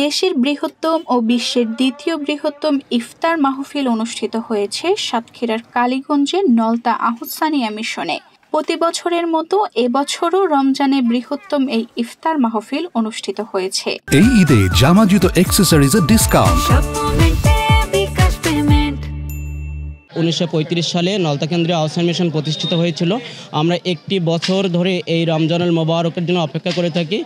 দেশের বৃহত্তম ও বিশ্বের দ্বিতীয় বৃহত্তম ইফতার মাহফিল অনুষ্ঠিত হয়েছে সাতক্ষীরার কালীগঞ্জের নলতা আহসানিয়া মিশনে। প্রতি বছরের মতো এবছরও রমজানে বৃহত্তম এই ইফতার মাহফিল অনুষ্ঠিত হয়েছে। এই ঈদে জামা জুতো অ্যাকসেসরিজের ডিসকাউন্ট। 1935 সালে নলতা কেন্দ্রীয় আহসান মিশন প্রতিষ্ঠিত হয়েছিল। আমরা একটি বছর ধরে এই রমজানুল মোবারকের জন্য অপেক্ষা করে থাকি।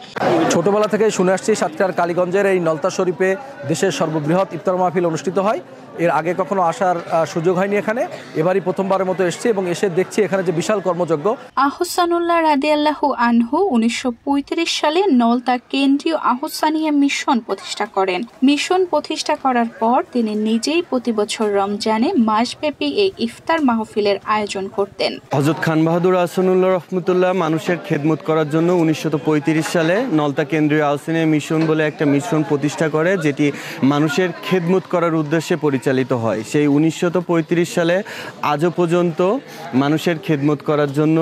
ছোটবেলা থেকে শুনে আসছি সাতক্ষীরার কালীগঞ্জের এই নলতা শরীফে দেশের সর্ববৃহৎ ইফতার মাহফিল অনুষ্ঠিত হয়। এর আগে কখনো আসার সুযোগ হয়নি এখানে, এবারই প্রথমবারের মতো এসেছি এবং এসে দেখছি এখানে যে বিশাল কর্মযজ্ঞ। আহসানুল্লাহ রাদিয়াল্লাহু আনহু 1935 সালে নলতা কেন্দ্রীয় আহসানিয়া মিশন প্রতিষ্ঠা করেন। মিশন প্রতিষ্ঠা করার পর তিনি নিজেই প্রতি বছর রমজানে মাসব্যাপী এই ইফতার মাহফিলের আয়োজন করতেন। হযরত খান বাহাদুর আহসানুল্লাহ রহমতুল্লাহ মানুষের খেদমত করার জন্য 1935 সালে নলতা কেন্দ্রীয় আহসানিয়া মিশন বলে একটা মিশন প্রতিষ্ঠা করে, যেটি মানুষের খেদমত করার উদ্দেশ্যে পরিচালিত হয়। সেই 1935 সালে আজও পর্যন্ত মানুষের খেদমত করার জন্য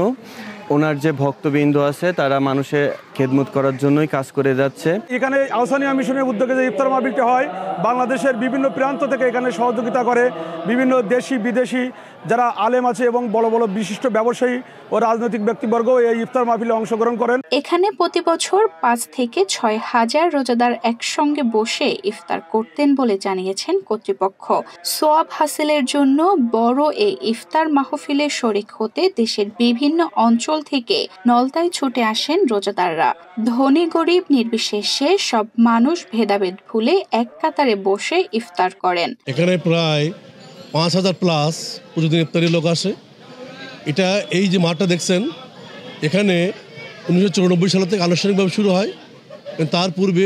ওনার যে ভক্তবৃন্দ আছে তারা মানুষের খেদমত করার জন্যই কাজ করে যাচ্ছে। এখানে আহসানিয়া মিশনের উদ্যোগে যে ইফতার মাহফিলটি হয়, বাংলাদেশের বিভিন্ন প্রান্ত থেকে এখানে সহযোগিতা করে বিভিন্ন দেশি বিদেশি যারা আলেম আছে এবং বড় বড় বিশিষ্ট ব্যবসায়ী ও রাজনৈতিক ব্যক্তিবর্গ এই ইফতার মাহফিলে অংশগ্রহণ করেন। এখানে প্রতি বছর 5 থেকে 6 হাজার রোজাদার একসঙ্গে বসে ইফতার করতেন বলে জানিয়েছেন কর্তৃপক্ষ। সোয়াব হাসিলের জন্য বড় এই ইফতার মাহফিলে শরিক হতে দেশের বিভিন্ন অঞ্চল থেকে নলতায় ছুটে আসেন রোজাদাররা। ধনী গরিব নির্বিশেষে সব মানুষ ভেদাভেদ ভুলে এক কাতারে বসে ইফতার করেন। এখানে প্রায় 5,000 প্লাস প্রতিদিন ইফতারি লোক আসে। এটা এই যে মাঠটা দেখছেন, এখানে 1994 সাল থেকে আনুষ্ঠানিকভাবে শুরু হয়। তার পূর্বে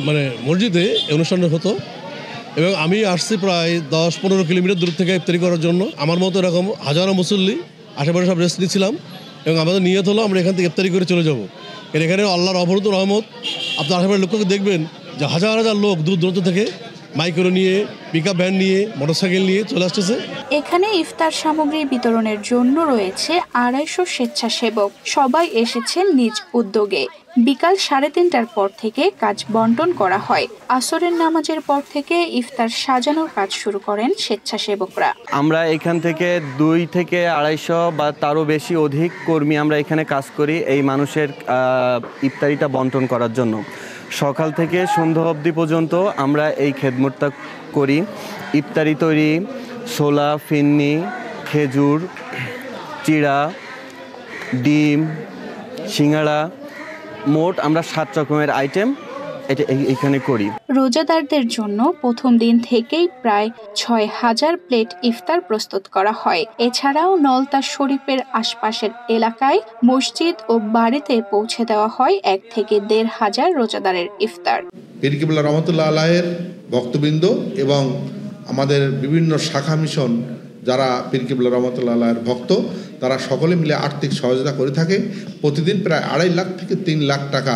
মানে মসজিদে অনুষ্ঠানটা হতো এবং আমি আসছি প্রায় 10-15 কিলোমিটার দূর থেকে ইফতারি করার জন্য। আমার মতো এরকম হাজারো মুসল্লি আশেপাশে সব রেস্ট নিয়েছিলাম এবং আমাদের নিয়ত হলো আমরা এখান থেকে ইফতারি করে চলে যাবো। এখানে আল্লাহর অপরূপ রহমত, আপনার আশেপাশে লক্ষ্য দেখবেন যে হাজার হাজার লোক দূর দূরান্ত থেকে মাইক্রো নিয়ে, পিকআপ ভ্যান নিয়ে, মোটরসাইকেল নিয়ে চলে আসতেছে। এখানে ইফতার সামগ্রী বিতরণের জন্য রয়েছে 250 স্বেচ্ছাসেবক। সবাই এসেছেন নিজ উদ্যোগে। বিকাল 3:30টার পর থেকে কাজ বন্টন করা হয়। আসরের নামাজের পর থেকে ইফতার সাজানোর কাজ শুরু করেন স্বেচ্ছাসেবকরা। আমরা এখান থেকে 2 থেকে 250 বা তারও বেশি অধিক কর্মী আমরা এখানে কাজ করি এই মানুষের ইফতারিটা বন্টন করার জন্য। সকাল থেকে সন্ধ্যা অবধি পর্যন্ত আমরা এই খেদমতটা করি। ইফতারি তৈরি, ছোলা, ফিন্নি, খেজুর, চিড়া, ডিম, সিঙ্গাড়া, মোট আমরা 7 রকমের আইটেম এটা এখানে করি। রোজাদারদের জন্য প্রথম দিন থেকেই প্রায় 6,000 প্লেট ইফতার প্রস্তুত করা হয়। এছাড়াও নলতা শরীফের আশপাশের এলাকায় মসজিদ ও বাড়িতে পৌঁছে দেওয়া হয় 1 থেকে 1,500 রোজাদারের ইফতার। পীর কিবলা রহমতুল্লাহ আলাইহির ভক্তবৃন্দ এবং আমাদের বিভিন্ন শাখা মিশন যারা পীর কিবলা রহমতুল্লাহ আলাইহির ভক্ত, তারা সকলে মিলে আর্থিক সহযোগিতা করে থাকে। প্রতিদিন প্রায় 2.5 লাখ থেকে 3 লাখ টাকা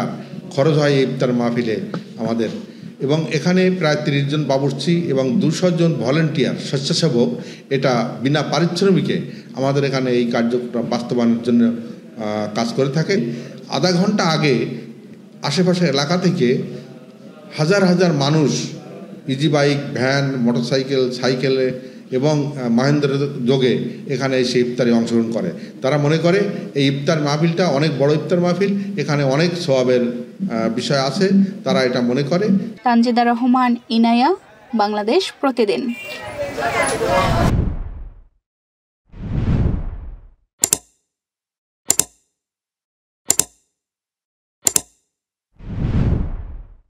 খরচ হয় ইফতার মাহফিলে আমাদের। এবং এখানে প্রায় 30 জন বাবুর্চি এবং 200 জন ভলেন্টিয়ার স্বেচ্ছাসেবক এটা বিনা পারিশ্রমিকে আমাদের এখানে এই কার্যক্রম বাস্তবায়নের জন্য কাজ করে থাকে। আধা ঘন্টা আগে আশেপাশের এলাকা থেকে হাজার হাজার মানুষ ইজি বাইক, ভ্যান, মোটরসাইকেল, সাইকেলে এবং মাহেন্দ্র যোগে এখানে এসে ইফতারে অংশগ্রহণ করে। তারা মনে করে এই ইফতার মাহফিলটা অনেক বড় ইফতার মাহফিল, এখানে অনেক সওয়াবের বিষয় আছে, তারা এটা মনে করে। তানজিদা রহমান, ইনায়া, বাংলাদেশ প্রতিদিন।